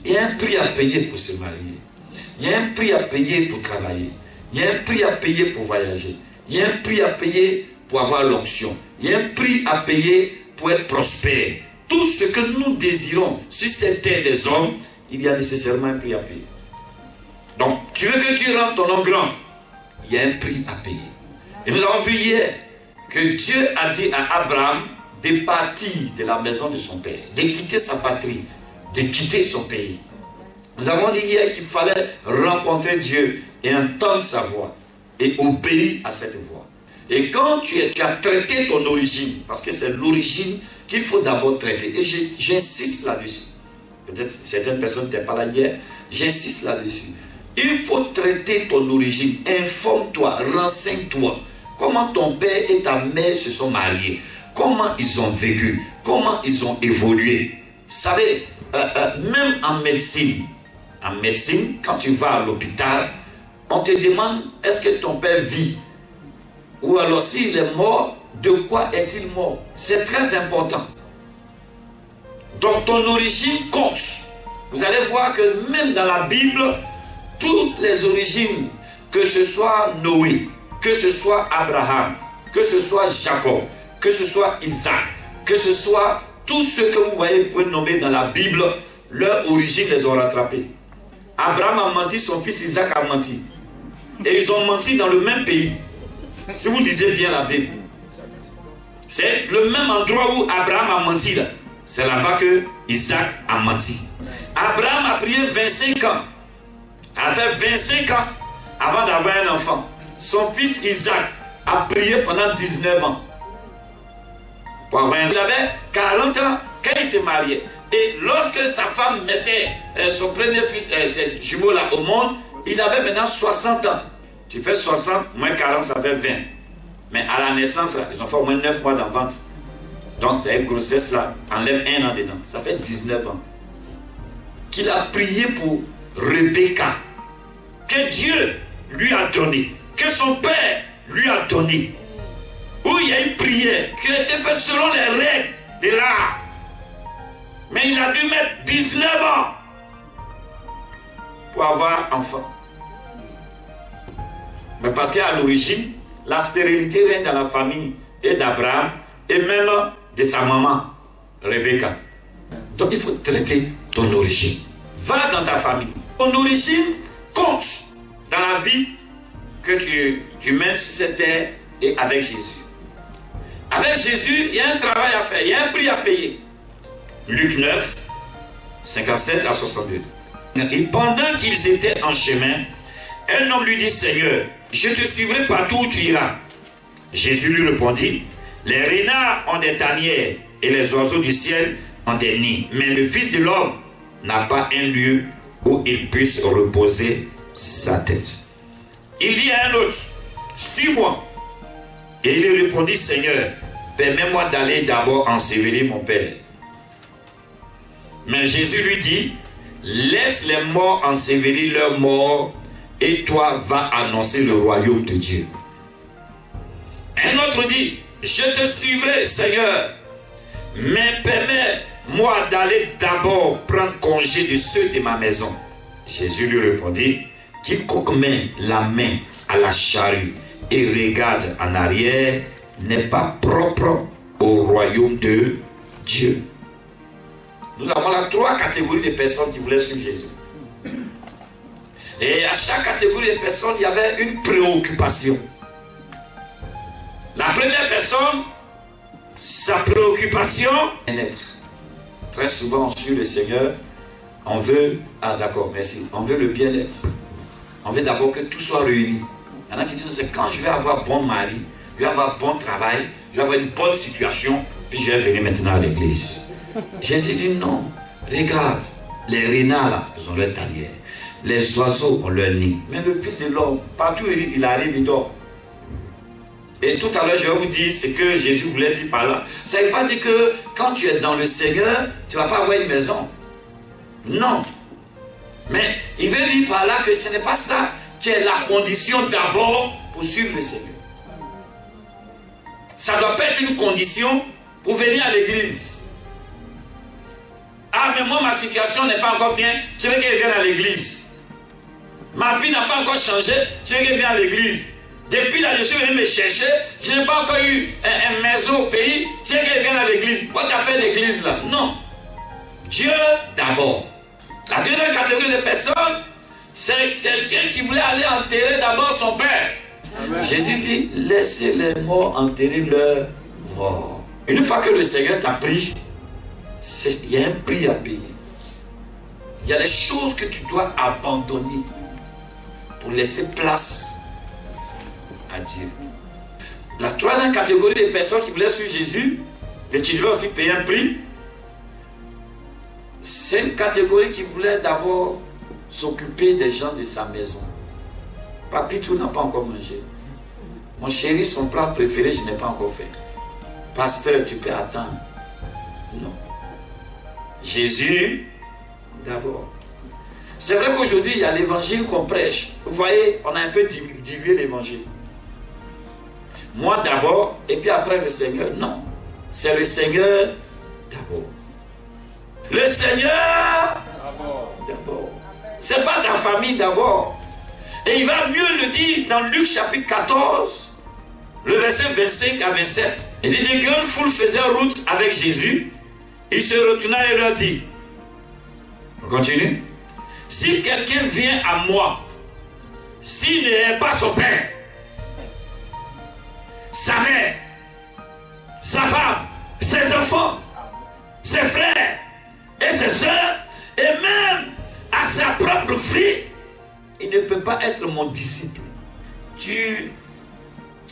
Il y a un prix à payer pour se marier. Il y a un prix à payer pour travailler. Il y a un prix à payer pour voyager. Il y a un prix à payer pour avoir l'onction. Il y a un prix à payer pour être prospère. Tout ce que nous désirons sur cette terre des hommes, il y a nécessairement un prix à payer. Donc, tu veux que tu rendes ton nom grand, il y a un prix à payer. Et nous avons vu hier que Dieu a dit à Abraham de partir de la maison de son père, de quitter sa patrie, de quitter son pays. Nous avons dit hier qu'il fallait rencontrer Dieu et entendre sa voix et obéir à cette voix. Et quand tu as traité ton origine, parce que c'est l'origine qu'il faut d'abord traiter, et j'insiste là-dessus. Peut-être certaines personnes n'étaient pas là hier, j'insiste là-dessus. Il faut traiter ton origine, informe-toi, renseigne-toi. Comment ton père et ta mère se sont mariés, comment ils ont vécu, comment ils ont évolué. Vous savez, même en médecine, quand tu vas à l'hôpital, on te demande, est-ce que ton père vit? Ou alors s'il est mort, de quoi est-il mort? C'est très important. Donc ton origine compte. Vous allez voir que même dans la Bible, toutes les origines, que ce soit Noé, que ce soit Abraham, que ce soit Jacob, que ce soit Isaac, que ce soit tous ceux que vous voyez, vous pouvez nommer dans la Bible, leur origine les ont rattrapés. Abraham a menti, son fils Isaac a menti. Et ils ont menti dans le même pays. Si vous lisez bien la Bible, c'est le même endroit où Abraham a menti là. C'est là-bas que Isaac a menti. Abraham a prié 25 ans. Avec 25 ans avant d'avoir un enfant. Son fils Isaac a prié pendant 19 ans. Pour avoir un... Il avait 40 ans quand il s'est marié. Et lorsque sa femme mettait son premier fils, ses jumeaux là au monde, il avait maintenant 60 ans. Tu fais 60, moins 40, ça fait 20. Mais à la naissance, là, ils ont fait au moins 9 mois d'enfance. Donc, cette grossesse là, enlève 1 an dedans. Ça fait 19 ans. Qu'il a prié pour Rebecca. Que Dieu lui a donné. Que son père lui a donné. Où il y a une prière qui a été faite selon les règles de l'art. Mais il a dû mettre 19 ans pour avoir enfant. Mais parce qu'à l'origine, la stérilité règne dans la famille et d'Abraham et même de sa maman, Rebecca. Donc il faut traiter ton origine. Va dans ta famille. Ton origine compte dans la vie que tu mènes sur cette terre et avec Jésus. Avec Jésus, il y a un travail à faire, il y a un prix à payer. Luc 9, 57 à 62. Et pendant qu'ils étaient en chemin, un homme lui dit, Seigneur, je te suivrai partout où tu iras. Jésus lui répondit, les renards ont des tanières et les oiseaux du ciel ont des nids. Mais le Fils de l'homme n'a pas un lieu où il puisse reposer sa tête. Il dit à un autre, suis-moi. Et il lui répondit, Seigneur, permets-moi d'aller d'abord ensevelir mon Père. Mais Jésus lui dit, laisse les morts ensevelir leurs morts, et toi va annoncer le royaume de Dieu. Un autre dit, je te suivrai, Seigneur, mais permets-moi d'aller d'abord prendre congé de ceux de ma maison. Jésus lui répondit, quiconque met la main à la charrue et regarde en arrière n'est pas propre au royaume de Dieu. Nous avons là 3 catégories de personnes qui voulaient suivre Jésus. Et à chaque catégorie de personnes, il y avait une préoccupation. La première personne, sa préoccupation, bien-être. Très souvent, on suit le Seigneur, on veut, ah d'accord, merci, on veut le bien-être. On veut d'abord que tout soit réuni. Il y en a qui disent, c'est quand je vais avoir bon mari, je vais avoir bon travail, je vais avoir une bonne situation, puis je vais venir maintenant à l'église. Jésus dit non, regarde, les renards là, ils ont leur tanière. Les oiseaux ont leur nid. Mais le Fils de l'homme, partout où il arrive, il dort. Et tout à l'heure, je vais vous dire ce que Jésus voulait dire par là. Ça ne veut pas dire que quand tu es dans le Seigneur, tu ne vas pas avoir une maison. Non. Mais il veut dire par là que ce n'est pas ça qui est la condition d'abord pour suivre le Seigneur. Ça ne doit pas être une condition pour venir à l'église. Ah, mais moi, ma situation n'est pas encore bien. Tu veux qu'elle vienne à l'église. Ma vie n'a pas encore changé. Tu veux qu'elle vienne à l'église. Depuis là, je suis venu me chercher. Je n'ai pas encore eu une maison au pays. Tu veux qu'elle vienne à l'église. Pourquoi tu as fait l'église là? Non. Dieu d'abord. La deuxième catégorie de personnes, c'est quelqu'un qui voulait aller enterrer d'abord son père. Amen. Jésus dit, laissez les morts enterrer leurs morts. Une fois que le Seigneur t'a pris, il y a un prix à payer. Il y a des choses que tu dois abandonner pour laisser place à Dieu. La troisième catégorie de personnes qui voulaient suivre Jésus et qui devaient aussi payer un prix, c'est une catégorie qui voulait d'abord s'occuper des gens de sa maison. Papitou n'a pas encore mangé. Mon chéri, son plat préféré, je n'ai pas encore fait. Pasteur, tu peux attendre. Non. Jésus, d'abord. C'est vrai qu'aujourd'hui, il y a l'évangile qu'on prêche. Vous voyez, on a un peu dilué l'évangile. Moi d'abord, et puis après le Seigneur. Non. C'est le Seigneur d'abord. Le Seigneur d'abord. C'est pas ta famille d'abord. Et il va mieux le dire dans Luc chapitre 14, le verset 25 à 27. Il dit, des grandes foules faisaient route avec Jésus. Il se retourna et leur dit, on continue. Si quelqu'un vient à moi, s'il n'est pas son père, sa mère, sa femme, ses enfants, ses frères et ses soeurs, et même à sa propre vie, il ne peut pas être mon disciple. Tu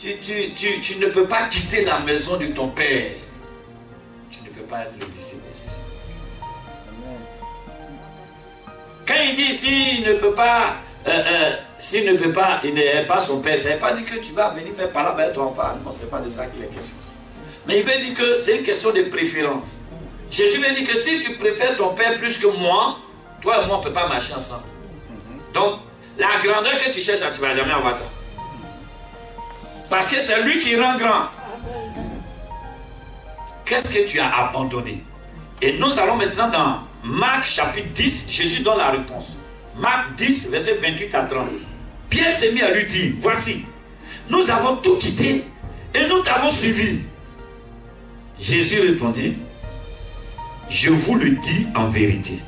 ne peux pas quitter la maison de ton père. Tu ne peux pas être le disciple de Jésus. Quand il dit s'il ne peut pas, il n'est pas son père, ça ne veut pas dire que tu vas venir faire par là, ben ton père. Non, ce n'est pas de ça qu'il est question. Mais il veut dire que c'est une question de préférence. Jésus veut dire que si tu préfères ton père plus que moi, toi et moi on ne peut pas marcher ensemble. Donc, la grandeur que tu cherches, tu ne vas jamais avoir ça. Parce que c'est lui qui rend grand. Qu'est-ce que tu as abandonné? Et nous allons maintenant dans Marc chapitre 10, Jésus donne la réponse. Marc 10, verset 28 à 30. Pierre s'est mis à lui dire, voici, nous avons tout quitté et nous t'avons suivi. Jésus répondit, je vous le dis en vérité,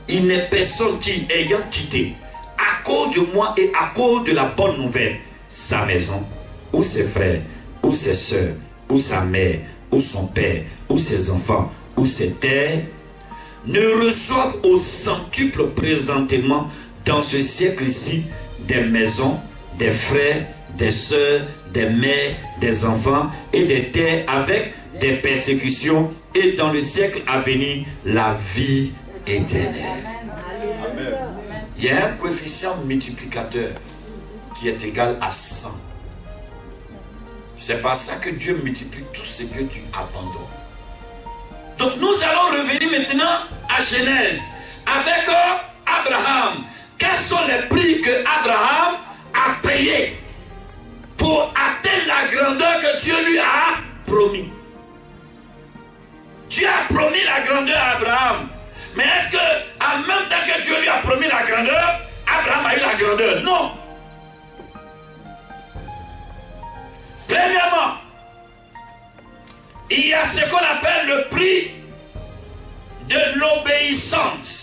il n'est personne qui, ayant quitté, à cause de moi et à cause de la bonne nouvelle, sa maison, ou ses frères, ou ses soeurs, ou sa mère, ou son père, ou ses enfants, ou ses terres, ne reçoivent au centuple présentement dans ce siècle-ci des maisons, des frères, des soeurs, des mères, des enfants et des terres avec des persécutions et dans le siècle à venir la vie éternelle. Amen. Il y a un coefficient multiplicateur qui est égal à 100. C'est par ça que Dieu multiplie tout ce que tu abandonnes. Donc nous allons revenir maintenant à Genèse avec Abraham. Quels sont les prix que Abraham a payés pour atteindre la grandeur que Dieu lui a promis? Dieu a promis la grandeur à Abraham. Mais est-ce que en même temps que Dieu lui a promis la grandeur, Abraham a eu la grandeur? Non. Premièrement, il y a ce qu'on appelle le prix de l'obéissance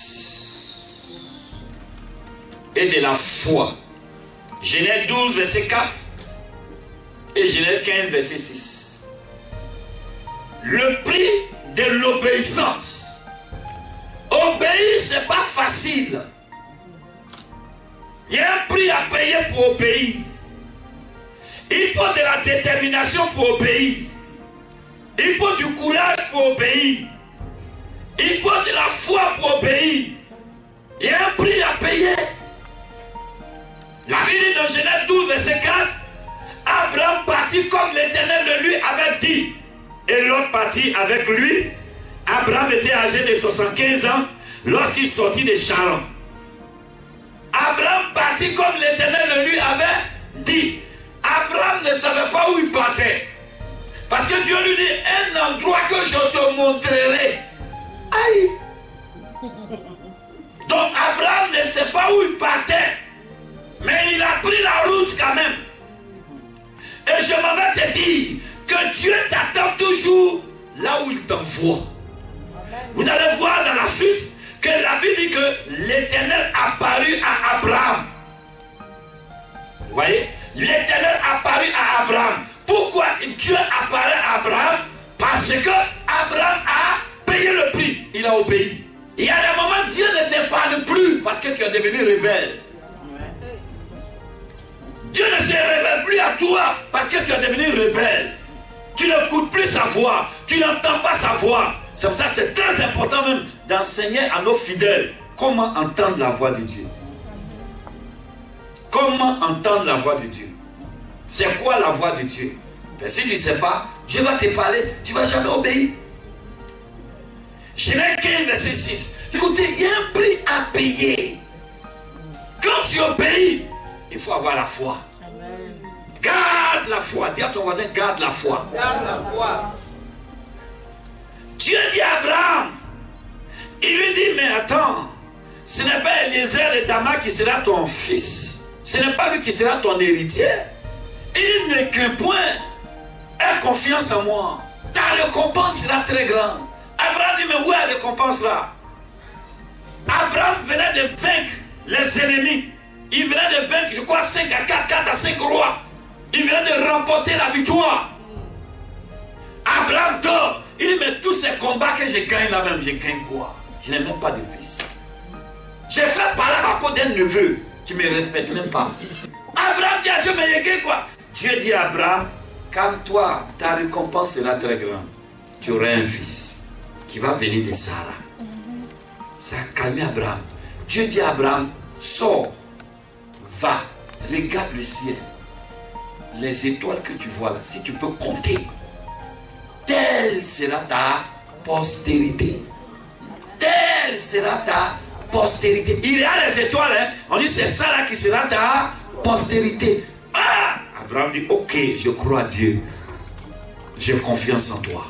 et de la foi. Genèse 12, verset 4 et Genèse 15, verset 6. Le prix de l'obéissance. Obéir, ce n'est pas facile. Il y a un prix à payer pour obéir. Il faut de la détermination pour obéir. Il faut du courage pour obéir. Il faut de la foi pour obéir. Il y a un prix à payer. La Bible dit dans Genèse 12, verset 4, Abraham partit comme l'Éternel de lui avait dit. Et l'autre partit avec lui. Abraham était âgé de 75 ans lorsqu'il sortit de Charan. Abraham partit comme l'Éternel de lui avait dit. Abraham ne savait pas où il partait. Parce que Dieu lui dit, un endroit que je te montrerai. Aïe. Donc Abraham ne sait pas où il partait, mais il a pris la route quand même. Et je m'en vais te dire que Dieu t'attend toujours là où il t'envoie. Vous allez voir dans la suite que la Bible dit que l'Éternel apparut à Abraham. Vous voyez? L'Éternel apparut à Abraham. Pourquoi Dieu apparaît à Abraham? Parce que Abraham a payé le prix. Il a obéi. Il y a des moments où Dieu ne te parle plus parce que tu es devenu rebelle. Dieu ne se révèle plus à toi parce que tu es devenu rebelle. Tu n'écoutes plus sa voix. Tu n'entends pas sa voix. C'est pour ça que c'est très important même d'enseigner à nos fidèles comment entendre la voix de Dieu. Comment entendre la voix de Dieu? C'est quoi la voix de Dieu? Ben, si tu ne sais pas, Dieu va te parler, tu ne vas jamais obéir. Genèse 15, verset 6. Écoutez, il y a un prix à payer. Quand tu obéis, il faut avoir la foi. Amen. Garde la foi. Dis à ton voisin, garde la foi. Garde la foi. Dieu dit à Abraham, il lui dit, mais attends, ce n'est pas Eliezer et Dama qui sera ton fils. Ce n'est pas lui qui sera ton héritier. Il ne craint point. Aie confiance en moi. Ta récompense sera très grande. Abraham dit, mais où est la récompense là? Abraham venait de vaincre les ennemis. Il venait de vaincre, je crois, 5 à 4, 4 à 5 rois. Il venait de remporter la victoire. Abraham dort. Il dit, mais tous ces combats que je gagne là même, je gagne quoi? Je n'ai même pas de fils. J'ai fait parler à cause d'un neveu qui ne me respecte même pas. Abraham dit à Dieu, mais je gagne quoi? Dieu dit à Abraham, calme-toi, ta récompense sera très grande. Tu auras un fils qui va venir de Sarah. Ça a calmé Abraham. Dieu dit à Abraham, sors, va, regarde le ciel. Les étoiles que tu vois là, si tu peux compter, telle sera ta postérité. Telle sera ta postérité. Il y a les étoiles, hein? On dit c'est ça là qui sera ta postérité. Ah! Abraham dit, ok, je crois à Dieu. J'ai confiance en toi.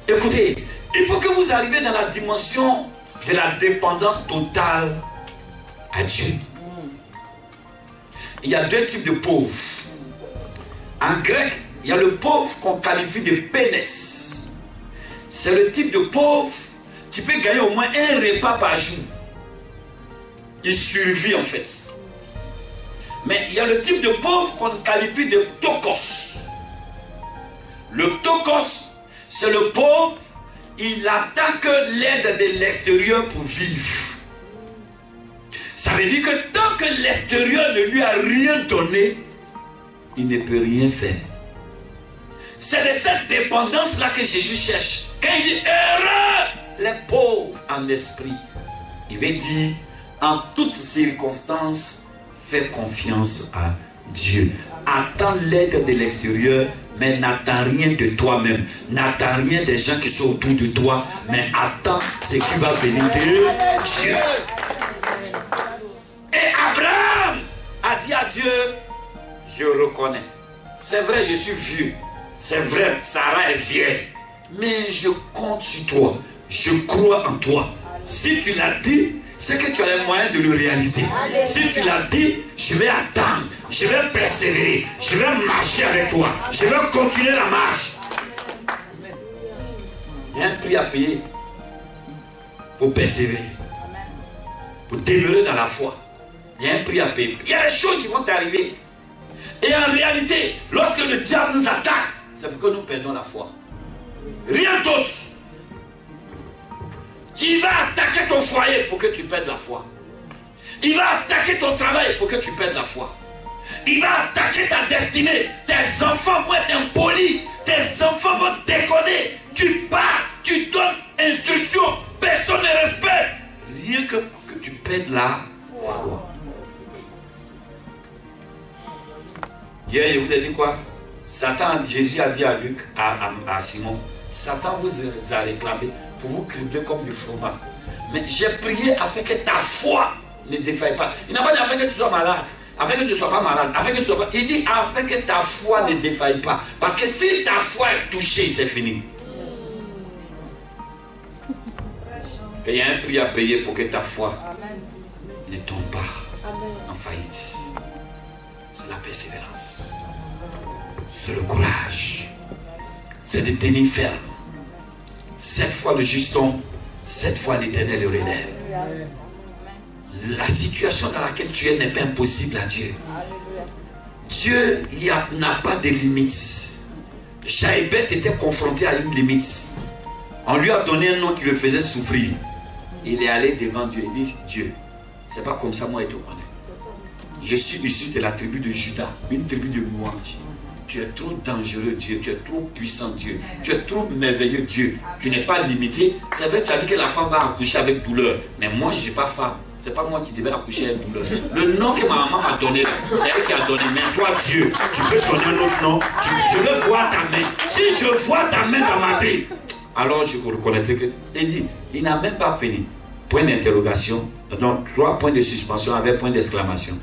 Écoutez, il faut que vous arriviez dans la dimension de la dépendance totale à Dieu. Il y a deux types de pauvres. En grec, il y a le pauvre qu'on qualifie de pénès. C'est le type de pauvre qui peut gagner au moins un repas par jour. Il survit en fait. Mais il y a le type de pauvre qu'on qualifie de ptokos. Le ptokos, c'est le pauvre, il attend que l'aide de l'extérieur pour vivre. Ça veut dire que tant que l'extérieur ne lui a rien donné, il ne peut rien faire. C'est de cette dépendance-là que Jésus cherche. Quand il dit heureux les pauvres en esprit, il veut dire en toutes circonstances, fais confiance à Dieu. Attends l'aide de l'extérieur, mais n'attends rien de toi-même. N'attends rien des gens qui sont autour de toi, mais attends ce qui va venir de Dieu. Et Abraham a dit à Dieu, je reconnais. C'est vrai, je suis vieux. C'est vrai, Sarah est vieille. Mais je compte sur toi. Je crois en toi. Si tu l'as dit, c'est que tu as les moyens de le réaliser. Si tu l'as dit, je vais attendre, je vais persévérer, je vais marcher avec toi, je vais continuer la marche. Il y a un prix à payer pour persévérer, pour demeurer dans la foi. Il y a un prix à payer. Il y a des choses qui vont t'arriver. Et en réalité, lorsque le diable nous attaque, c'est pour que nous perdons la foi. Rien d'autre. Il va attaquer ton foyer pour que tu perdes la foi. Il va attaquer ton travail pour que tu perdes la foi. Il va attaquer ta destinée. Tes enfants vont être impolis. Tes enfants vont déconner. Tu pars, tu donnes instruction. Personne ne respecte. Rien que pour que tu perdes la foi. Hier, je vous ai dit quoi? Satan, Jésus a dit à Luc, à Simon, Satan vous a réclamé pour vous cribler comme du fromage. Mais j'ai prié afin que ta foi ne défaille pas. Il n'a pas dit afin que tu sois malade, afin que tu ne sois pas malade, afin que tu sois pas... Il dit afin que ta foi ne défaille pas. Parce que si ta foi est touchée, c'est fini. Et il y a un prix à payer pour que ta foi ne tombe pas en faillite. C'est la persévérance. C'est le courage. C'est de tenir ferme. 7 fois le juste tombe, 7 fois l'Éternel le relève. La situation dans laquelle tu es n'est pas impossible à Dieu. Dieu n'a pas de limites. Jaébet était confronté à une limite. On lui a donné un nom qui le faisait souffrir. Il est allé devant Dieu et dit, Dieu, c'est pas comme ça moi je te connais. Je suis issu de la tribu de Judas, une tribu de louanges. Tu es trop dangereux Dieu, tu es trop puissant Dieu, tu es trop merveilleux Dieu. Tu n'es pas limité. C'est vrai, tu as dit que la femme va accoucher avec douleur. Mais moi je ne suis pas femme. C'est pas moi qui devais accoucher avec douleur. Le nom que ma maman m'a donné, c'est elle qui a donné. Mais toi Dieu, tu peux donner un autre nom. Je veux voir ta main. Si je vois ta main dans ma vie, alors je reconnaîtrai que... Il dit, il n'a même pas peiné. Point d'interrogation, donc 3 points de suspension avec point d'exclamation.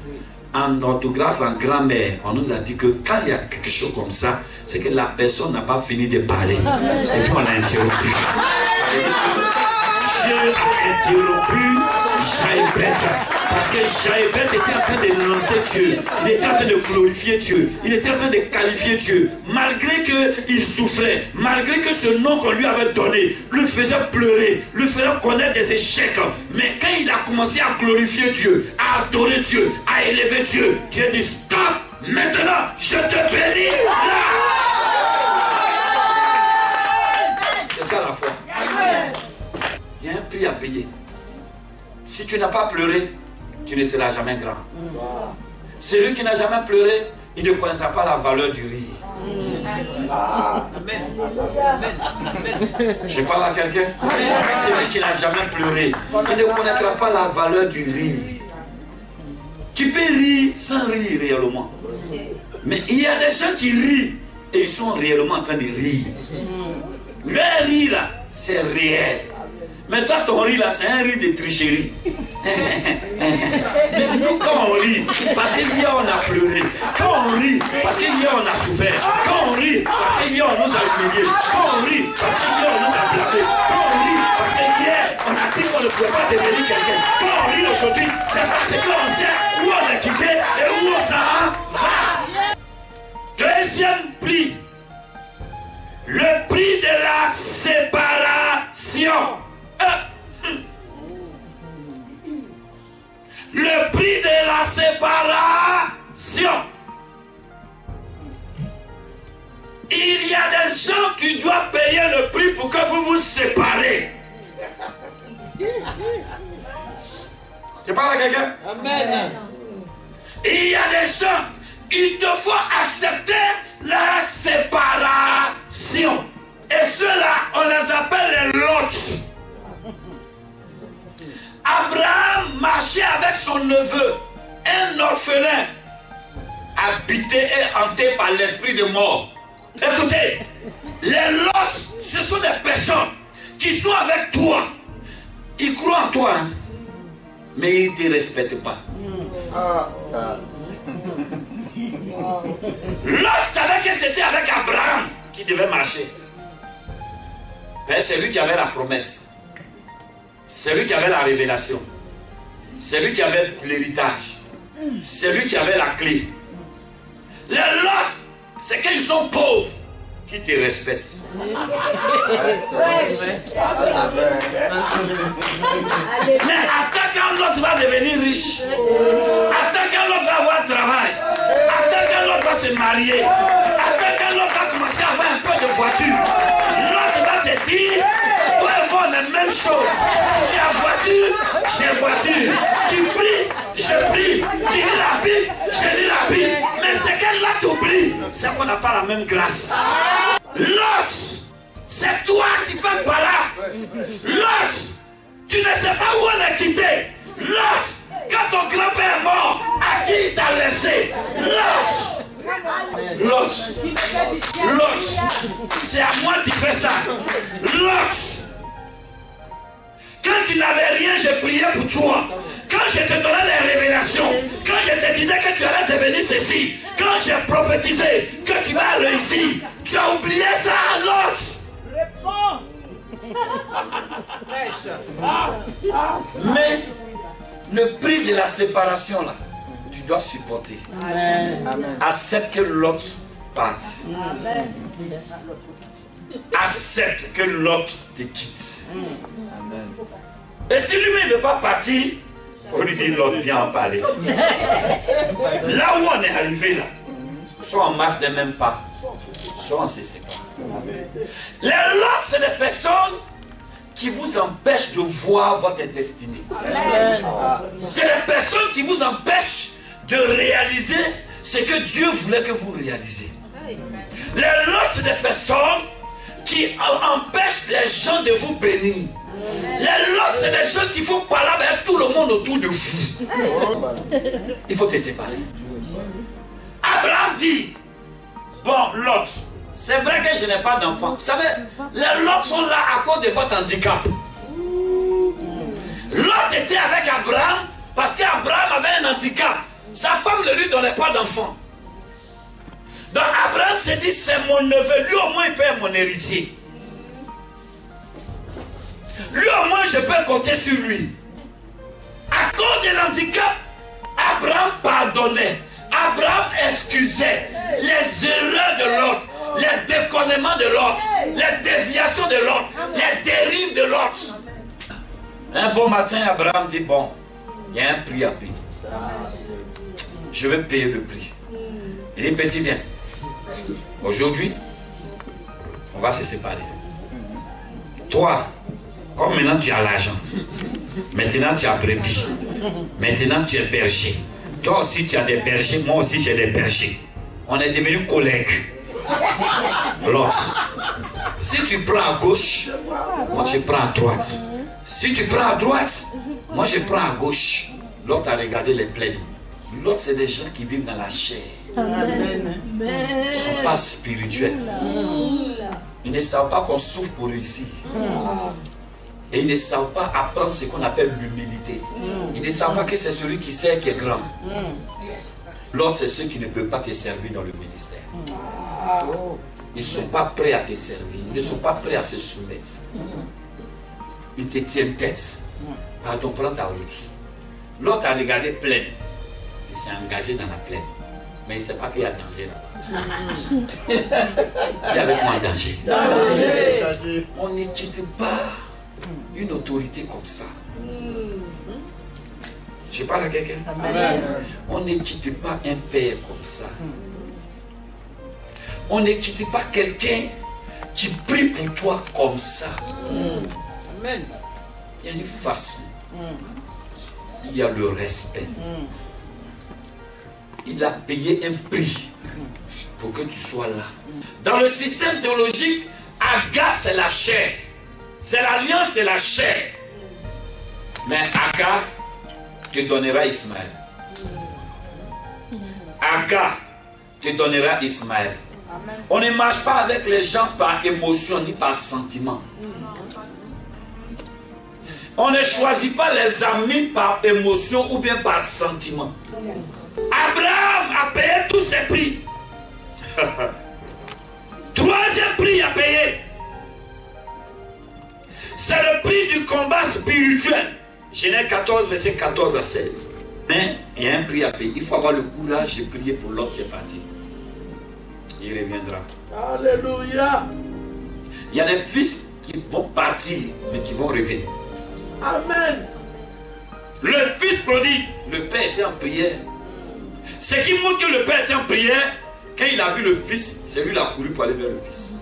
En orthographe, en grammaire, on nous a dit que quand il y a quelque chose comme ça, c'est que la personne n'a pas fini de parler. Et puis on l'a interrompu. Dieu a interrompu Jaébet, parce que Jaébet était en train de lancer Dieu, il était en train de glorifier Dieu, il était en train de qualifier Dieu, malgré qu'il souffrait, malgré que ce nom qu'on lui avait donné lui faisait pleurer, lui faisait connaître des échecs. Mais quand il a commencé à glorifier Dieu, à adorer Dieu, à élever Dieu, Dieu dit stop, maintenant je te bénis là. C'est ça la foi. Il y a un prix à payer. Si tu n'as pas pleuré, tu ne seras jamais grand. Celui qui n'a jamais pleuré, il ne connaîtra pas la valeur du rire. Je parle à quelqu'un. Celui qui n'a jamais pleuré, il ne connaîtra pas la valeur du rire. Tu peux rire sans rire réellement. Mais il y a des gens qui rient et ils sont réellement en train de rire. Leur rire là, c'est réel. Mais toi, ton rire là, c'est un rire de tricherie. Mais nous, quand on rit, parce qu'hier on a pleuré. Quand on rit, parce qu'hier on a souffert. Quand on rit, parce qu'hier on nous a humiliés. Quand on rit, parce qu'hier on nous a blâmés. Quand on rit, parce qu'hier on a dit qu'on ne pouvait pas devenir quelqu'un. Quand on rit aujourd'hui, c'est parce qu'on sait où on est quitté et où on s'en va. Deuxième prix. Le prix de la séparation. Le prix de la séparation. Il y a des gens qui doivent payer le prix pour que vous vous séparez. Tu parles à quelqu'un? Amen. Il y a des gens, il te faut accepter la séparation. Et ceux-là, on les appelle les lots. Abraham marchait avec son neveu, un orphelin, habité et hanté par l'esprit de mort. Écoutez, les lots, ce sont des personnes qui sont avec toi. Ils croient en toi, hein, mais ils ne te respectent pas. Lot savait que c'était avec Abraham qu'il devait marcher. C'est lui qui avait la promesse. C'est lui qui avait la révélation. C'est lui qui avait l'héritage. C'est lui qui avait la clé. Les lots, c'est qu'ils sont pauvres qui te respectent. Mais attends quand l'autre va devenir riche. Attends quand l'autre va avoir travail. Attends quand l'autre va se marier. Attends quand l'autre va commencer à avoir un peu de voiture. L'autre va te dire, toi et moi on est la même chose. Tu as voiture, j'ai voiture. Tu pries, je prie. Tu lis la Bible, je lis la Bible. Mais c'est qu'elle là t'oublie, c'est qu'on n'a pas la même grâce. L'autre, c'est toi qui fais pas là. L'autre, tu ne sais pas où on est quitté. L'autre, quand ton grand-père est mort, à qui il t'a laissé? L'autre. L'autre, c'est à moi qui fais ça. L'autre, quand tu n'avais rien, je priais pour toi. Quand je te donnais les révélations, quand je te disais que tu allais devenir ceci, quand j'ai prophétisé que tu vas réussir, tu as oublié ça à l'autre. Mais le prix de la séparation là, tu dois supporter. Amen. Accepte que l'autre parte. Amen. Accepte que l'autre te quitte. Et si lui-même ne veut pas partir, il faut lui dire l'autre, viens en parler. Là où on est arrivé là, soit on marche des mêmes pas, soit on se sépare. Les autres, c'est des personnes qui vous empêchent de voir votre destinée. C'est les personnes qui vous empêchent de réaliser ce que Dieu voulait que vous réalisiez. Les autres, c'est des personnes qui empêchent les gens de vous bénir. Les autres, c'est des gens qui font parler avec tout le monde autour de vous. Il faut te séparer. Abraham dit, bon, Lot, c'est vrai que je n'ai pas d'enfant. Vous savez, les Lot sont là à cause de votre handicap. Lot était avec Abraham parce qu'Abraham avait un handicap. Sa femme ne lui donnait pas d'enfant. Donc Abraham s'est dit, c'est mon neveu, lui au moins il peut être mon héritier. Lui au moins je peux compter sur lui. À cause de l'handicap, Abraham pardonnait. Abraham excusait les erreurs de l'autre, les déconnements de l'autre, les déviations de l'autre, les dérives de l'autre. Un bon matin, Abraham dit, bon, il y a un prix à payer. Je vais payer le prix. Il dit, petit, viens. Aujourd'hui, on va se séparer. Toi, comme maintenant tu as l'argent, maintenant tu as brebis, maintenant tu es berger. Toi aussi tu as des bergers, moi aussi j'ai des bergers. On est devenus collègues. L'autre, si tu prends à gauche, moi je prends à droite. Si tu prends à droite, moi je prends à gauche. L'autre a regardé les plaines. L'autre, c'est des gens qui vivent dans la chair. Amen. Ils ne sont pas spirituels. Ils ne savent pas qu'on souffre pour réussir. Et ils ne savent pas apprendre ce qu'on appelle l'humilité. Ils ne savent pas que c'est celui qui sert qui est grand. L'autre, c'est ceux qui ne peuvent pas te servir dans le ministère. Ils ne sont pas prêts à te servir. Ils ne sont pas prêts à se soumettre. Ils te tiennent tête. Pardon, prends ta route. L'autre a regardé plaine. Il s'est engagé dans la plaine. Mais il ne sait pas qu'il y a danger là-bas. Qui est avec moi en danger? On ne quitte pas une autorité comme ça. Je parle à quelqu'un. On ne quitte pas un père comme ça. On ne quitte pas quelqu'un qui prie pour toi comme ça. Amen. Il y a une façon. Il y a le respect. Il a payé un prix pour que tu sois là. Dans le système théologique, Agar c'est la chair. C'est l'alliance de la chair. Mais Agar te donnera Ismaël. Agar te donnera Ismaël. On ne marche pas avec les gens par émotion ni par sentiment. On ne choisit pas les amis par émotion ou bien par sentiment. Abraham a payé tous ses prix. Troisième prix à payer. C'est le prix du combat spirituel. Genèse 14, verset 14 à 16. Mais il y a un prix à payer. Il faut avoir le courage de prier pour l'autre qui est parti. Il reviendra. Alléluia. Il y a des fils qui vont partir, mais qui vont revenir. Amen. Le fils prodigue, le père était en prière. Ce qui montre que le père était en prière, quand il a vu le fils, c'est lui qui a couru pour aller vers le fils.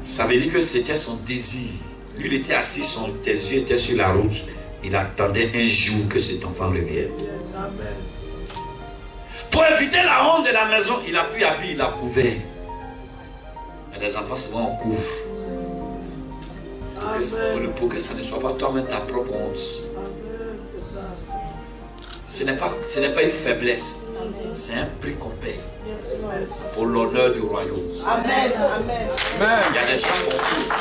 Ça veut dire que c'était son désir. Lui, il était assis, tes yeux étaient sur la route. Il attendait un jour que cet enfant revienne. Amen. Pour éviter la honte de la maison, il a pu habiller, il a couvert. Mais les enfants, souvent, on couvre. Pour que ça ne soit pas toi-même ta propre honte. Ce n'est pas une faiblesse. C'est un prix qu'on paye pour l'honneur du royaume. Amen. Amen. Il y a des gens qu'on couvre.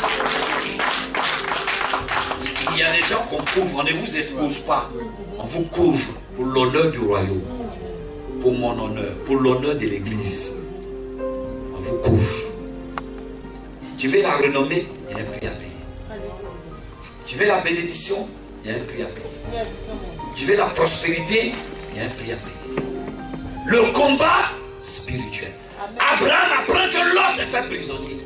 Il y a des gens qu'on couvre. On ne vous expose pas. On vous couvre pour l'honneur du royaume. Pour mon honneur. Pour l'honneur de l'église. On vous couvre. Tu veux la renommée, il y a un prix à payer. Tu veux la bénédiction, il y a un prix à payer. Tu veux la prospérité, il y a un prix à payer. Le combat spirituel. Abraham apprend que Lot est fait prisonnier.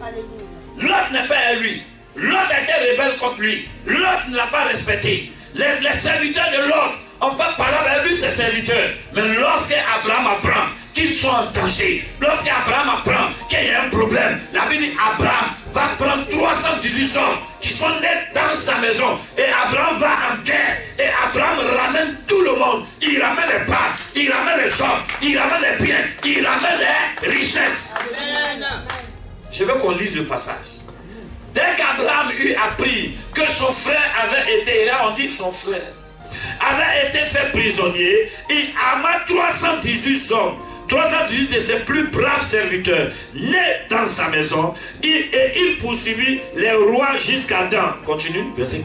Lot n'est pas à lui. Lot était rebelle contre lui. Lot ne l'a pas respecté. Les serviteurs de Lot ont pas parlé avec lui, ses serviteurs. Mais lorsque Abraham apprend qu'ils sont en danger, lorsque Abraham apprend qu'il y a un problème, la Bible dit Abraham va prendre 318 hommes qui sont nés dans sa maison. Et Abraham va en guerre. Et Abraham ramène tout le monde. Il ramène les parts, il ramène les hommes, il ramène les biens, il ramène les richesses. Amen. Je veux qu'on lise le passage. Dès qu'Abraham eut appris que son frère avait été, et là on dit son frère, avait été fait prisonnier, il ama 318 hommes, 318 de ses plus braves serviteurs, nés dans sa maison, et il poursuivit les rois jusqu'à Dan. Continue, verset.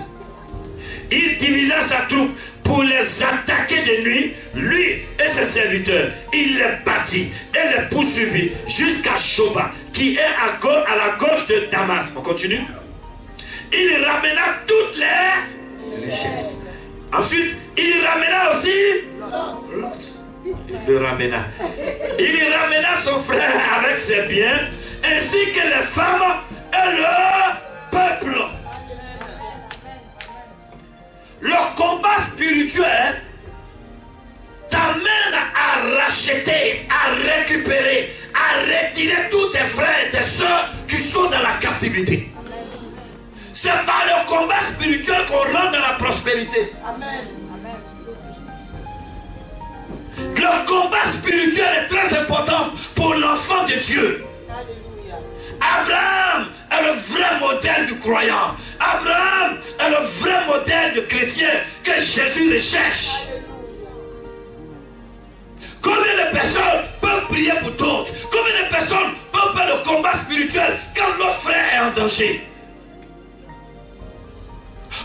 Il divisa sa troupe pour les attaquer de nuit, lui et ses serviteurs. Il les battit et les poursuivit jusqu'à Shoba, qui est à la gauche de Damas. On continue. Il ramena toutes les richesses. Ensuite, il ramena aussi Lot. Il le ramena. Il ramena son frère avec ses biens, ainsi que les femmes et le peuple. Le combat spirituel t'amène à racheter, à récupérer, à retirer tous tes frères et tes soeurs qui sont dans la captivité. C'est par le combat spirituel qu'on rentre dans la prospérité. Amen. Le combat spirituel est très important pour l'enfant de Dieu. Abraham est le vrai modèle du croyant. Abraham est le vrai modèle de chrétien que Jésus recherche. Combien de personnes peuvent prier pour d'autres? Combien de personnes peuvent faire le combat spirituel quand notre frère est en danger?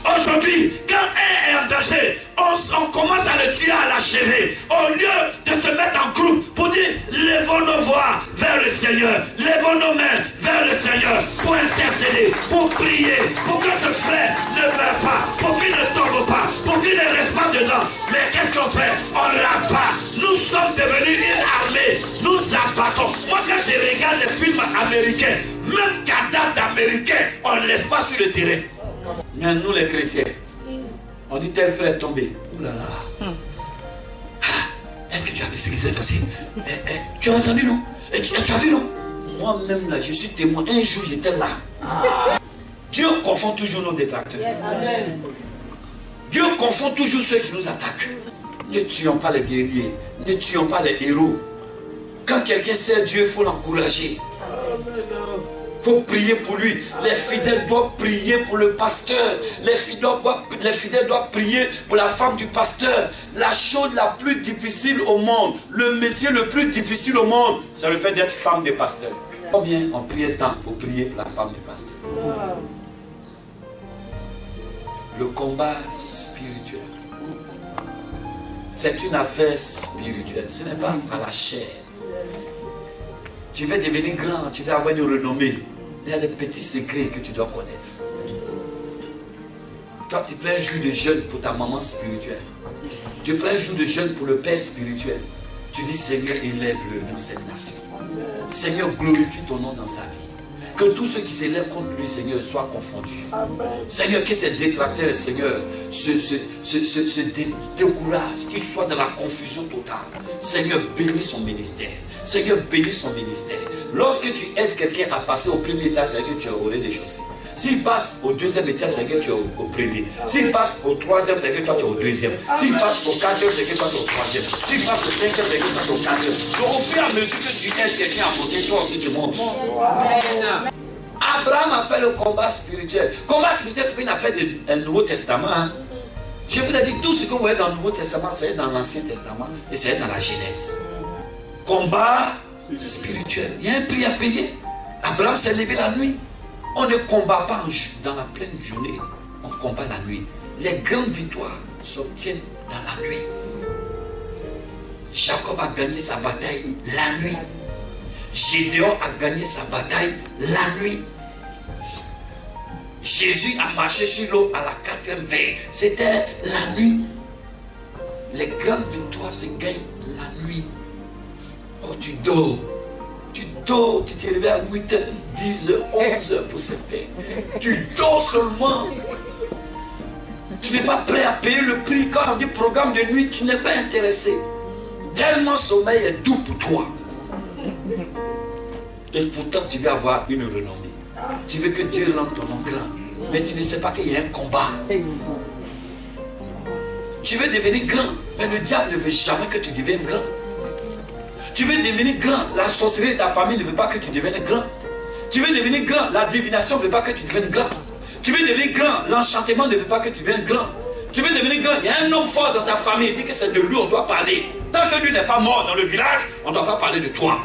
Aujourd'hui, quand un est en danger, on commence à le tuer, à l'achever. Au lieu de se mettre en groupe pour dire, lèvons nos voix vers le Seigneur, lèvons nos mains vers le Seigneur pour intercéder, pour prier, pour que ce frère ne meure pas, pour qu'il ne tombe pas, pour qu'il ne reste pas dedans. Mais qu'est-ce qu'on fait? On l'abat. Nous sommes devenus une armée. Nous abattons. Moi, quand je regarde les films américains, même cadavres d'Américains, on ne laisse pas sur le terrain. Mais nous les chrétiens, on dit tel frère est tombé. Ouh là là. Est-ce que tu as vu ce qui s'est passé? Tu as entendu, non? Tu as vu, non? Moi-même là, je suis témoin. Un jour j'étais là. Dieu confond toujours nos détracteurs. Amen. Dieu confond toujours ceux qui nous attaquent. Ne tuons pas les guerriers. Ne tuons pas les héros. Quand quelqu'un sert Dieu, il faut l'encourager. Il faut prier pour lui. Les fidèles doivent prier pour le pasteur. Les fidèles doivent prier pour la femme du pasteur. La chose la plus difficile au monde, le métier le plus difficile au monde, c'est le fait d'être femme de pasteur. Combien on priait tant pour prier pour la femme du pasteur? Le combat spirituel, c'est une affaire spirituelle. Ce n'est pas à la chair. Tu veux devenir grand, tu veux avoir une renommée. Il y a des petits secrets que tu dois connaître. Toi, tu prends un jour de jeûne pour ta maman spirituelle. Tu prends un jour de jeûne pour le père spirituel. Tu dis, Seigneur, élève-le dans cette nation. Seigneur, glorifie ton nom dans sa vie. Que tous ceux qui s'élèvent contre lui, Seigneur, soient confondus. Seigneur, que ces détracteurs, Seigneur, se découragent, qu'ils soient dans la confusion totale. Seigneur, bénis son ministère. Seigneur, bénis son ministère. Lorsque tu aides quelqu'un à passer au premier étage, c'est que tu es au rez-de-chaussée. S'il passe au deuxième étage, c'est que tu es au premier. S'il passe au troisième, c'est que toi tu es au deuxième. S'il passe au quatrième, c'est que toi tu es au troisième. S'il passe au cinquième, c'est que toi tu es au quatrième. Donc au fur et à mesure que tu aides quelqu'un à monter, toi aussi tu montes. Abraham a fait le combat spirituel. Combat spirituel, c'est pas une affaire du Nouveau Testament. Hein. Je vous ai dit, tout ce que vous voyez dans le Nouveau Testament, c'est dans l'Ancien Testament et c'est dans la Genèse. Combat spirituel. Il y a un prix à payer. Abraham s'est levé la nuit. On ne combat pas dans la pleine journée. On combat la nuit. Les grandes victoires s'obtiennent dans la nuit. Jacob a gagné sa bataille la nuit. Gédéon a gagné sa bataille la nuit. Jésus a marché sur l'eau à la 4e veille. C'était la nuit. Les grandes victoires se gagnent la nuit. Oh, tu dors. Tu dors, tu t'es levé à 8h, 10h, 11h pour se faire. Tu dors seulement. Tu n'es pas prêt à payer le prix. Quand on dit programme de nuit, tu n'es pas intéressé. Tellement sommeil est doux pour toi. Et pourtant, tu veux avoir une renommée. Tu veux que Dieu rende ton nom grand. Mais tu ne sais pas qu'il y a un combat. Tu veux devenir grand. Mais le diable ne veut jamais que tu deviennes grand. Tu veux devenir grand. La sorcellerie de ta famille ne veut pas que tu deviennes grand. Tu veux devenir grand. La divination ne veut pas que tu deviennes grand. Tu veux devenir grand. L'enchantement ne veut pas que tu deviennes grand. Tu veux devenir grand. Il y a un homme fort dans ta famille. Il dit que c'est de lui on doit parler. Tant que lui n'est pas mort dans le village, on ne doit pas parler de toi.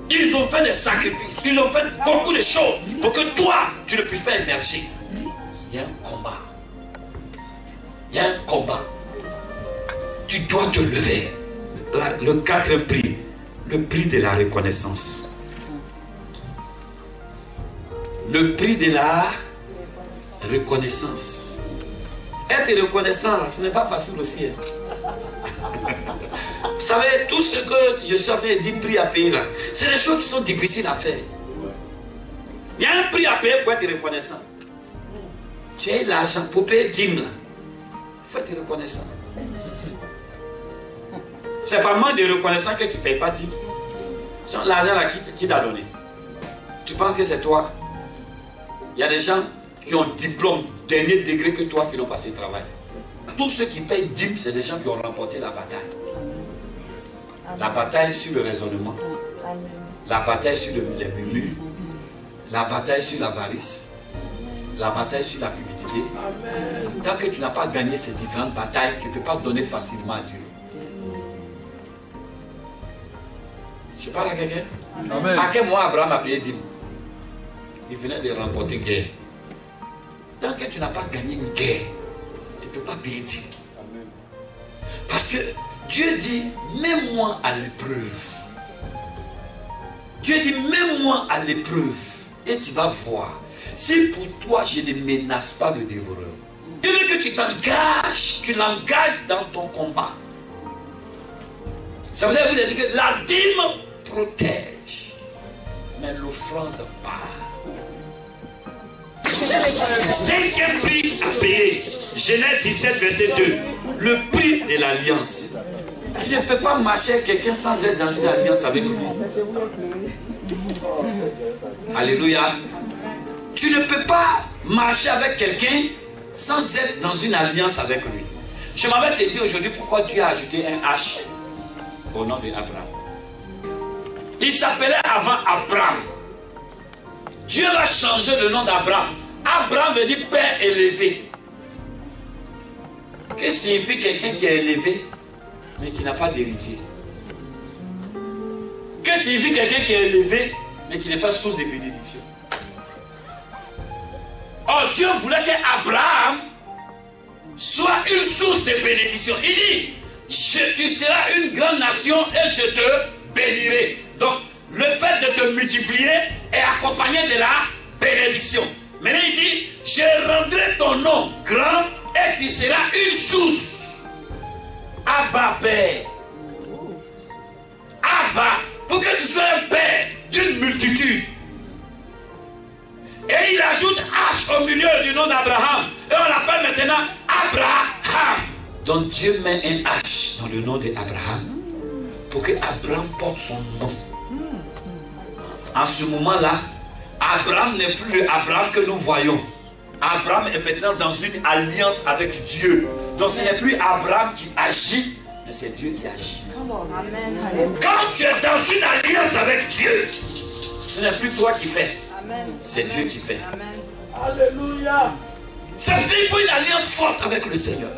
Ils ont fait des sacrifices. Ils ont fait beaucoup de choses pour que toi, tu ne puisses pas émerger. Il y a un combat. Il y a un combat. Tu dois te lever. Le 4e prix. Le prix de la reconnaissance. Le prix de la reconnaissance. Être reconnaissant, là, ce n'est pas facile aussi. Hein. Vous savez, tout ce que je suis en train de dire, prix à payer là, c'est des choses qui sont difficiles à faire. Il y a un prix à payer pour être reconnaissant. Tu as l'argent pour payer 10 là. Il faut être reconnaissant. C'est pas moins de reconnaissant que tu ne payes pas 10. C'est l'argent là qui t'a donné. Tu penses que c'est toi? Il y a des gens qui ont diplôme dernier degré que toi qui n'ont pas ce travail. Tous ceux qui payent 10, c'est des gens qui ont remporté la bataille. La bataille sur le raisonnement. La bataille sur les murmures. La bataille sur l'avarice. La bataille sur la cupidité. Tant que tu n'as pas gagné ces différentes batailles, tu ne peux pas donner facilement à Dieu. Je parle à quelqu'un? À quel moment Abraham a payé 10? Il venait de remporter une guerre. Tant que tu n'as pas gagné une guerre, tu ne peux pas payer 10. Parce que Dieu dit, mets-moi à l'épreuve. Dieu dit, mets-moi à l'épreuve. Et tu vas voir. Si pour toi, je ne menace pas le dévoreur. Dieu veut que tu t'engages. Tu l'engages dans ton combat. Ça vous avez dit que la dîme protège. Mais l'offrande part. 5e prix à payer. Genèse 17, verset 2. Le prix de l'alliance. Tu ne peux pas marcher avec quelqu'un sans être dans une alliance avec lui. Alléluia. Tu ne peux pas marcher avec quelqu'un sans être dans une alliance avec lui. Je m'avais te dire aujourd'hui pourquoi Dieu a ajouté un H au nom d'Abraham. Il s'appelait avant Abraham. Dieu va changer le nom d'Abraham. Abraham veut dire père élevé. Que signifie quelqu'un qui est élevé mais qui n'a pas d'héritier? Que signifie quelqu'un qui est élevé mais qui n'est pas source de bénédiction? Oh, Dieu voulait qu'Abraham soit une source de bénédiction. Il dit, tu seras une grande nation et je te bénirai. Donc, le fait de te multiplier est accompagné de la bénédiction. Maintenant, il dit, je rendrai ton nom grand et tu seras une source. Abba, Père. Abba, pour que tu sois un père d'une multitude. Et il ajoute H au milieu du nom d'Abraham. Et on l'appelle maintenant Abraham. Donc Dieu met un H dans le nom d'Abraham pour que Abraham porte son nom. En ce moment-là, Abraham n'est plus le Abraham que nous voyons. Abraham est maintenant dans une alliance avec Dieu. Donc ce n'est plus Abraham qui agit, mais c'est Dieu qui agit. Quand tu es dans une alliance avec Dieu, ce n'est plus toi qui fais. C'est Dieu qui fait. Alléluia. Ça veut dire qu'il faut une alliance forte avec le Seigneur.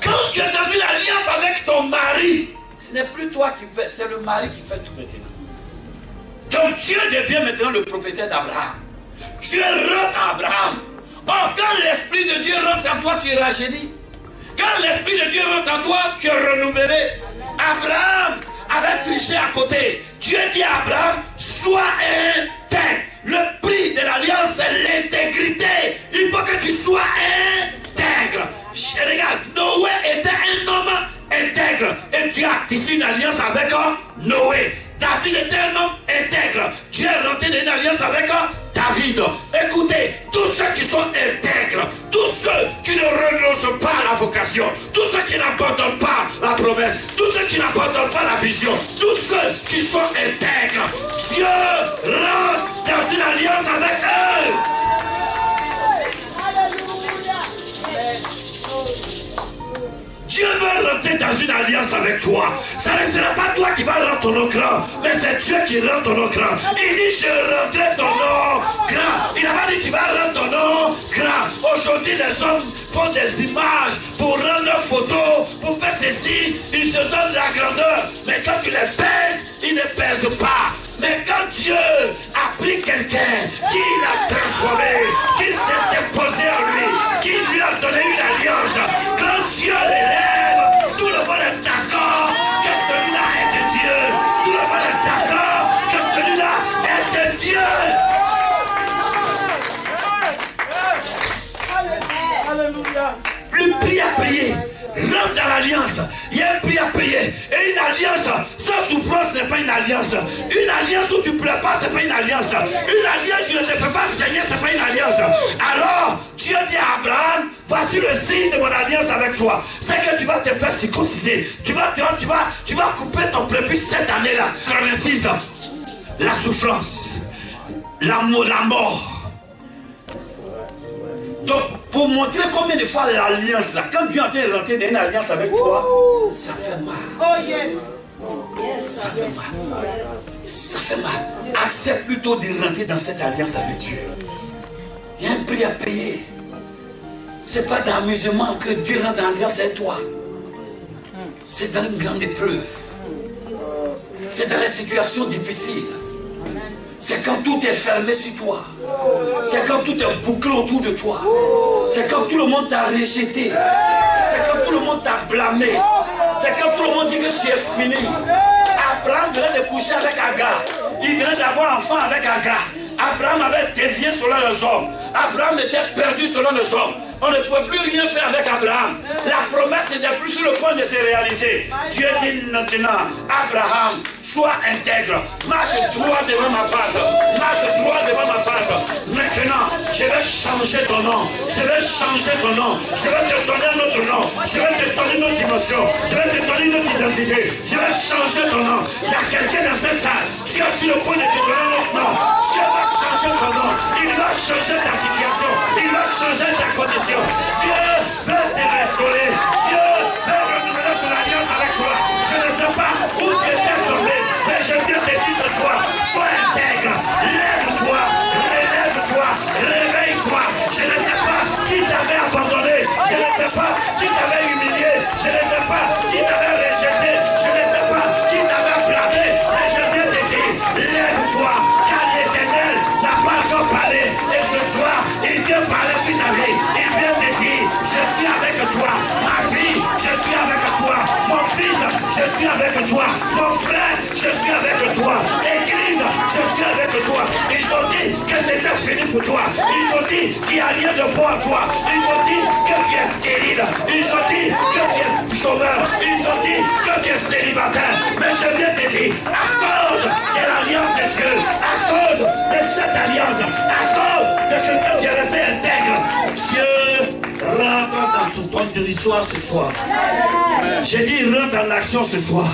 Quand tu es dans une alliance avec ton mari, ce n'est plus toi qui fais, c'est le mari qui fait tout maintenant. Donc Dieu devient maintenant le propriétaire d'Abraham. Dieu rentre en Abraham. Or, quand l'Esprit de Dieu rentre en toi, tu es rajeuni. Quand l'Esprit de Dieu rentre en toi, tu es renouvelé. Abraham avait triché à côté. Dieu dit à Abraham, sois un tel. Le prix de l'alliance, c'est l'intégrité. Il faut que tu sois intègre. Regarde, Noé était un homme intègre. Et tu as tissé une alliance avec Noé. David était un homme intègre. Tu es rentré dans une alliance avec David. Écoutez, tous ceux qui sont intègres, tous ceux qui ne renoncent pas à la vocation, tous ceux qui n'abandonnent pas la promesse, tous ceux qui n'abandonnent pas la vision, tous ceux qui sont intègres, Dieu rentre dans une alliance avec eux. Dieu veut rentrer dans une alliance avec toi. Ça ne sera pas toi qui vas rendre ton nom grand, mais c'est Dieu qui rend ton nom grand. Il dit je rendrai ton nom grand. Il n'a pas dit tu vas rendre ton nom grand. Aujourd'hui les hommes font des images pour rendre leurs photos, pour faire ceci, ils se donnent la grandeur. Mais quand tu les pèses, ils ne pèsent pas. Mais quand Dieu a pris quelqu'un, qui l'a transformé, qu'il s'est déposé en lui, qui lui a donné une alliance, quand Dieu l'élève, tout le monde est d'accord que celui-là est de Dieu. Tout le monde est d'accord que celui-là est de Dieu. Alléluia. Le prix à payer. Rentre dans l'alliance. Il y a un prix à payer. Et une alliance sans souffrance n'est pas une alliance. Une alliance où tu ne pleures pas, ce n'est pas une alliance. Une alliance qui ne te fait pas saigner, ce n'est pas une alliance. Alors, Dieu dit à Abraham, voici le signe de mon alliance avec toi. C'est que tu vas te faire circonciser. Tu vas couper ton prépuce cette année-là. 36 ans. La souffrance. La mort. Donc, pour montrer combien de fois l'alliance, là, quand Dieu est en train de rentrer dans une alliance avec toi, ça fait mal. Oh yes. Ça fait mal. Ça fait mal. Accepte plutôt de rentrer dans cette alliance avec Dieu. Il y a un prix à payer. Ce n'est pas d'amusement que Dieu rentre dans l'alliance avec toi. C'est dans une grande épreuve. C'est dans les situations difficiles. C'est quand tout est fermé sur toi. C'est quand tout est bouclé autour de toi. C'est quand tout le monde t'a rejeté. C'est quand tout le monde t'a blâmé. C'est quand tout le monde dit que tu es fini. Abraham venait de coucher avec Agar. Il venait d'avoir un enfant avec Agar. Abraham avait dévié selon les hommes. Abraham était perdu selon les hommes. On ne pouvait plus rien faire avec Abraham. La promesse n'était plus sur le point de se réaliser. Dieu dit maintenant, Abraham, sois intègre. Marche droit devant ma face. Marche droit devant ma face. Maintenant, je vais changer ton nom. Je vais changer ton nom. Je vais te donner un autre nom. Je vais te donner une autre dimension. Je vais te donner une autre identité. Je vais changer ton nom. Il y a quelqu'un dans cette salle. Tu es sur le point de te donner un autre nom. Dieu va changer ton nom. Il va changer ta situation. Il va changer ta condition. Dieu veut te restaurer. Dieu veut renouveler son alliance avec toi. Je ne sais pas où tu étais tombé, mais je viens te dire ce soir, sois intègre. Lève-toi, relève-toi, réveille-toi. Je ne sais pas qui t'avait abandonné. Je ne sais pas qui t'avait humilié. Je ne sais pas qui t'avait rejeté. Je ne sais pas qui t'avait blâmé. Mais je viens te dire, lève-toi, car l'Éternel n'a pas encore parlé. Et ce soir, il vient parler sur ta vie. Il vient te dire, je suis avec toi. Ma vie, je suis avec toi. Mon fils, je suis avec toi. Mon frère, je suis avec toi. Église, je suis avec toi. Ils ont dit que c'était fini pour toi. Ils ont dit qu'il n'y a rien de bon à toi. Ils ont dit que tu es stérile. Ils ont dit que tu es chômeur. Ils ont dit que tu es célibataire. Mais je viens te dire, à cause de l'alliance de Dieu, à cause de cette alliance, à cause de quelqu'un qui est resté intègre, Dieu rentre dans ton territoire ce soir. J'ai dit, rentre en action ce soir.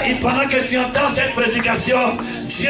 Et pendant que tu entends cette prédication, Dieu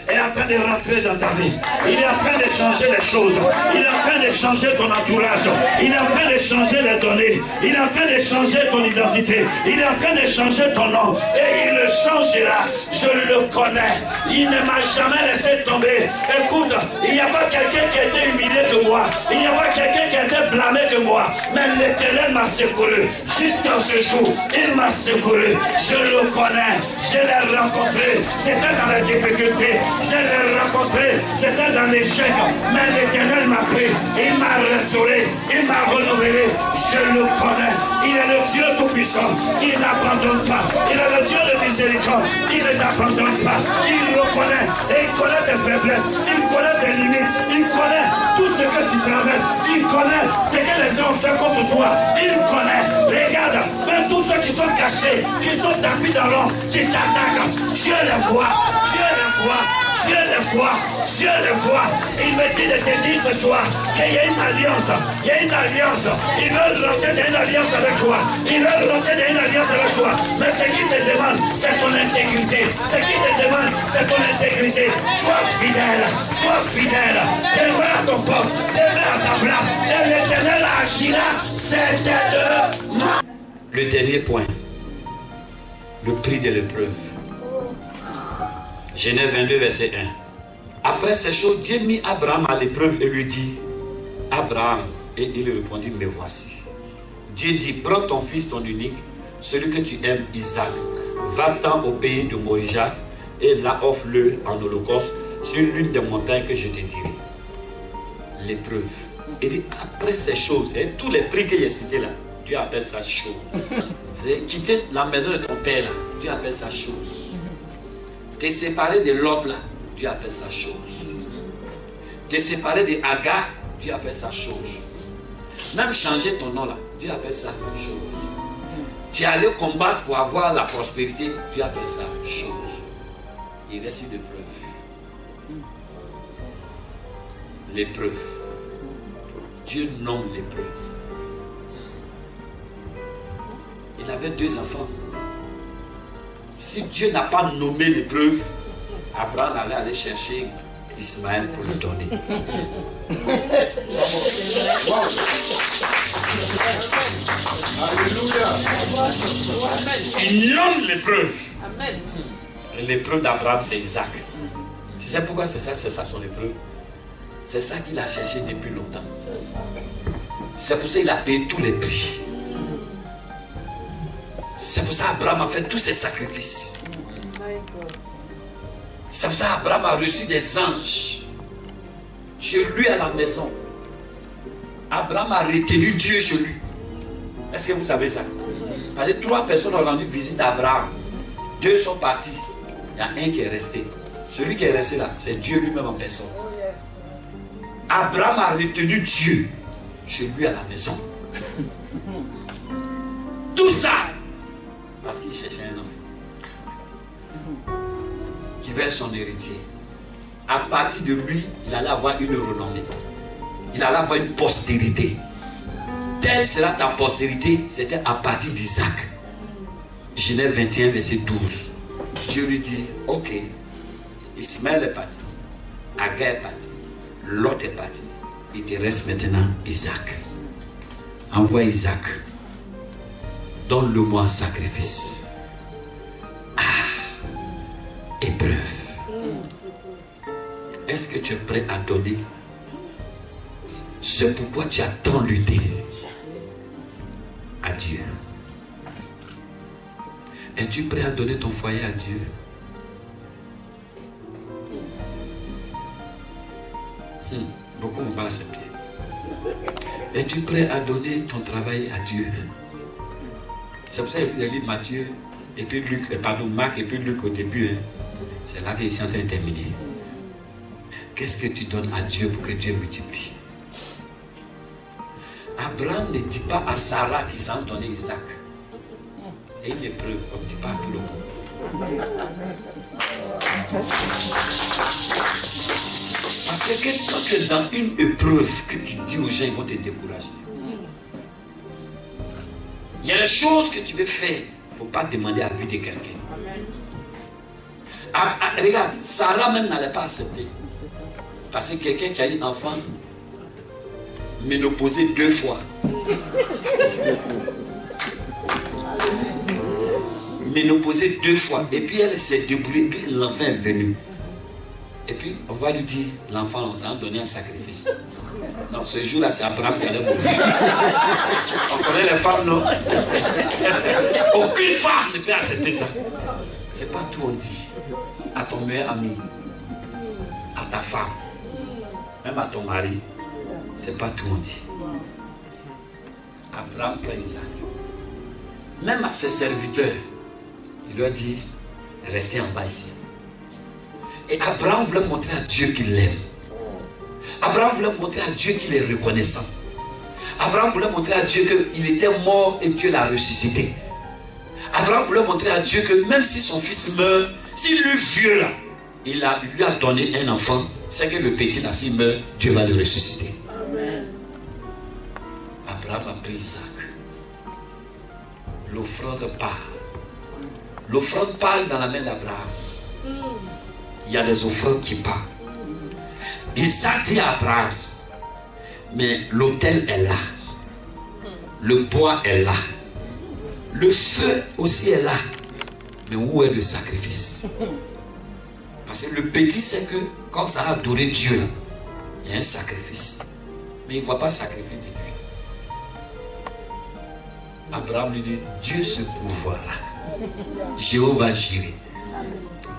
est en train de rentrer dans ta vie. Il est en train de changer les choses. Il est en train de changer ton entourage. Il est en train de changer les données. Il est en train de changer ton identité. Il est en train de changer ton nom. Et il le changera. Je le connais. Il ne m'a jamais laissé tomber. Écoute, il n'y a pas quelqu'un qui a été humilié que moi. Il n'y a pas quelqu'un qui a été blâmé que moi. Mais l'Éternel m'a secouru. Jusqu'à ce jour, il m'a secouru. Je le connais. Je l'ai rencontré. C'était dans la difficulté. Je l'ai rencontré. C'était dans l'échec. Mais l'Éternel m'a pris. Il m'a restauré. Il m'a renouvelé. Je le connais. Il est le Dieu tout-puissant. Il n'abandonne pas. Il est le Dieu de miséricorde. Il ne t'abandonne pas. Il le connaît. Et il connaît tes faiblesses. Il connaît tes limites. Il connaît tout ce que tu traverses. Il connaît ce que les gens ont fait contre toi. Il connaît. Regarde, même tous ceux qui sont cachés, qui sont tapis dans l'ombre, qui t'attaquent. Dieu les voit. Dieu les voit. Dieu les voit. Dieu les voit. Il me dit de te dire ce soir qu'il y a une alliance. Il y a une alliance. Ils veulent rentrer dans une alliance avec toi. Ils veulent rentrer dans une alliance avec toi. Mais ce qui te demande, c'est ton intégrité. Ce qui te demande, c'est ton intégrité. Sois fidèle. Sois fidèle. Demeure à ton poste. Demeure à ta place. Et l'Éternel agira certainement. Le dernier point. Le prix de l'épreuve. Genèse 22, verset 1. Après ces choses, Dieu mit Abraham à l'épreuve et lui dit, Abraham, et il répondit, me voici. Dieu dit, prends ton fils, ton unique, celui que tu aimes, Isaac, va-t'en au pays de Morija et là offre-le en holocauste sur l'une des montagnes que je te dirai. L'épreuve. Il dit, après ces choses, et tous les prix que j'ai cités là, Dieu appelle ça chose. Quitter la maison de ton père là, Dieu appelle ça chose. Te séparer de l'autre là, Dieu appelle ça chose. Te séparer de Agar, Dieu appelle ça chose. Même changer ton nom là, Dieu appelle ça chose. Tu es allé combattre pour avoir la prospérité, Dieu appelle ça chose. Il reste une épreuve. L'épreuve. Dieu nomme l'épreuve. Il avait 2 enfants. Si Dieu n'a pas nommé l'épreuve, Abraham allait aller chercher Ismaël pour le donner. Il nomme l'épreuve. L'épreuve d'Abraham, c'est Isaac. Tu sais pourquoi c'est ça son épreuve? C'est ça qu'il a cherché depuis longtemps. C'est pour ça qu'il a payé tous les prix. C'est pour ça qu'Abraham a fait tous ses sacrifices. C'est pour ça qu'Abraham a reçu des anges chez lui à la maison. Abraham a retenu Dieu chez lui. Est-ce que vous savez ça? Parce que 3 personnes ont rendu visite à Abraham. 2 sont partis. Il y a un qui est resté. Celui qui est resté là, c'est Dieu lui-même en personne. Abraham a retenu Dieu chez lui à la maison. Tout ça parce qu'il cherchait un enfant qui va être son héritier. À partir de lui, il allait avoir une renommée. Il allait avoir une postérité. Telle sera ta postérité, c'était à partir d'Isaac. Genèse 21, verset 12. Dieu lui dit, ok, Ismaël est parti, Agar est parti, Lot est parti. Il te reste maintenant Isaac. Envoie Isaac. Donne-le-moi en sacrifice. Épreuve. Est-ce que tu es prêt à donner? C'est pourquoi tu as tant lutté à Dieu. Es-tu prêt à donner ton foyer à Dieu? Beaucoup vont pas accepter. Es-tu prêt à donner ton travail à Dieu? C'est pour ça qu'il y a lu Matthieu, et puis Luc, pardon, Marc, et puis Luc au début. Hein. C'est là qu'ils sont en train de terminer. Qu'est-ce que tu donnes à Dieu pour que Dieu multiplie? Abraham ne dit pas à Sarah qu'il s'en donnait Isaac. C'est une épreuve, on ne dit pas à tout le monde. Parce que quand tu es dans une épreuve, que tu dis aux gens, ils vont te décourager. Il y a des choses que tu veux faire. Il ne faut pas demander l'avis de quelqu'un. Regarde, Sarah même n'allait pas accepter. Parce que quelqu'un qui a eu un enfant, ménopausé 2 fois. Ménopausé 2 fois. Et puis elle s'est débrouillée, puis l'enfant est venu. Et puis on va lui dire, l'enfant, on s'en a donné un sacrifice. Non, ce jour-là, c'est Abraham qui allait mourir. On connaît les femmes, non? Aucune femme ne peut accepter ça. C'est pas tout on dit. À ton meilleur ami, à ta femme, même à ton mari, c'est pas tout on dit. Abraham prend Isaac. Même à ses serviteurs, il leur dit, restez en bas ici. Et Abraham voulait montrer à Dieu qu'il l'aime. Abraham voulait montrer à Dieu qu'il est reconnaissant. Abraham voulait montrer à Dieu qu'il était mort et Dieu l'a ressuscité. Abraham voulait montrer à Dieu que même si son fils meurt, s'il est vieux là, il lui a donné un enfant, c'est que le petit là, s'il meurt, Dieu va le ressusciter. Amen. Abraham a pris Isaac. L'offrande part. L'offrande parle dans la main d'Abraham. Il y a des offrandes qui partent. Isaac dit à Abraham, mais l'autel est là. Le bois est là. Le feu aussi est là. Mais où est le sacrifice? Parce que le petit sait que quand ça a adoré Dieu, là, il y a un sacrifice. Mais il ne voit pas le sacrifice de lui. Abraham lui dit, Dieu se pourvoira. Jéhovah Jireh.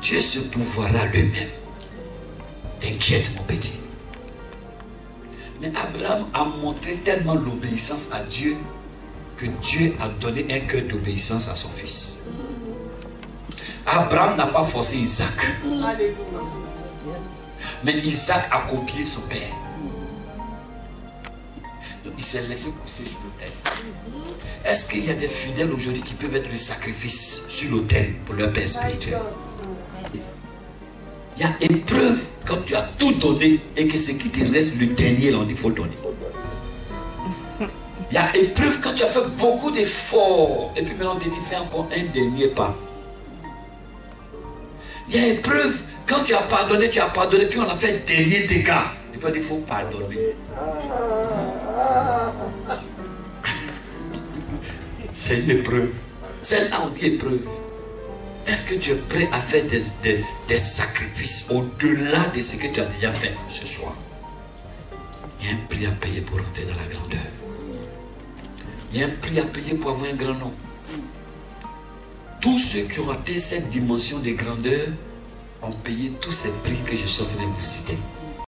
Dieu se pourvoira lui-même. T'inquiète mon petit. Mais Abraham a montré tellement l'obéissance à Dieu que Dieu a donné un cœur d'obéissance à son fils. Abraham n'a pas forcé Isaac. Mais Isaac a copié son père. Donc il s'est laissé pousser sur l'autel. Est-ce qu'il y a des fidèles aujourd'hui qui peuvent être le sacrifice sur l'autel pour leur père spirituel? Il y a épreuve quand tu as tout donné et que ce qui te reste le dernier, là, on dit qu'il faut donner. Il y a épreuve quand tu as fait beaucoup d'efforts et puis maintenant on te dit fais encore un dernier pas. Il y a épreuve quand tu as pardonné, puis on a fait un dernier dégât. Et puis on dit il faut pardonner. C'est une épreuve. Celle-là on dit épreuve. Est-ce que tu es prêt à faire des sacrifices au-delà de ce que tu as déjà fait ce soir? Il y a un prix à payer pour entrer dans la grandeur. Il y a un prix à payer pour avoir un grand nom. Tous ceux qui ont atteint cette dimension de grandeur ont payé tous ces prix que je suis en train de vous citer.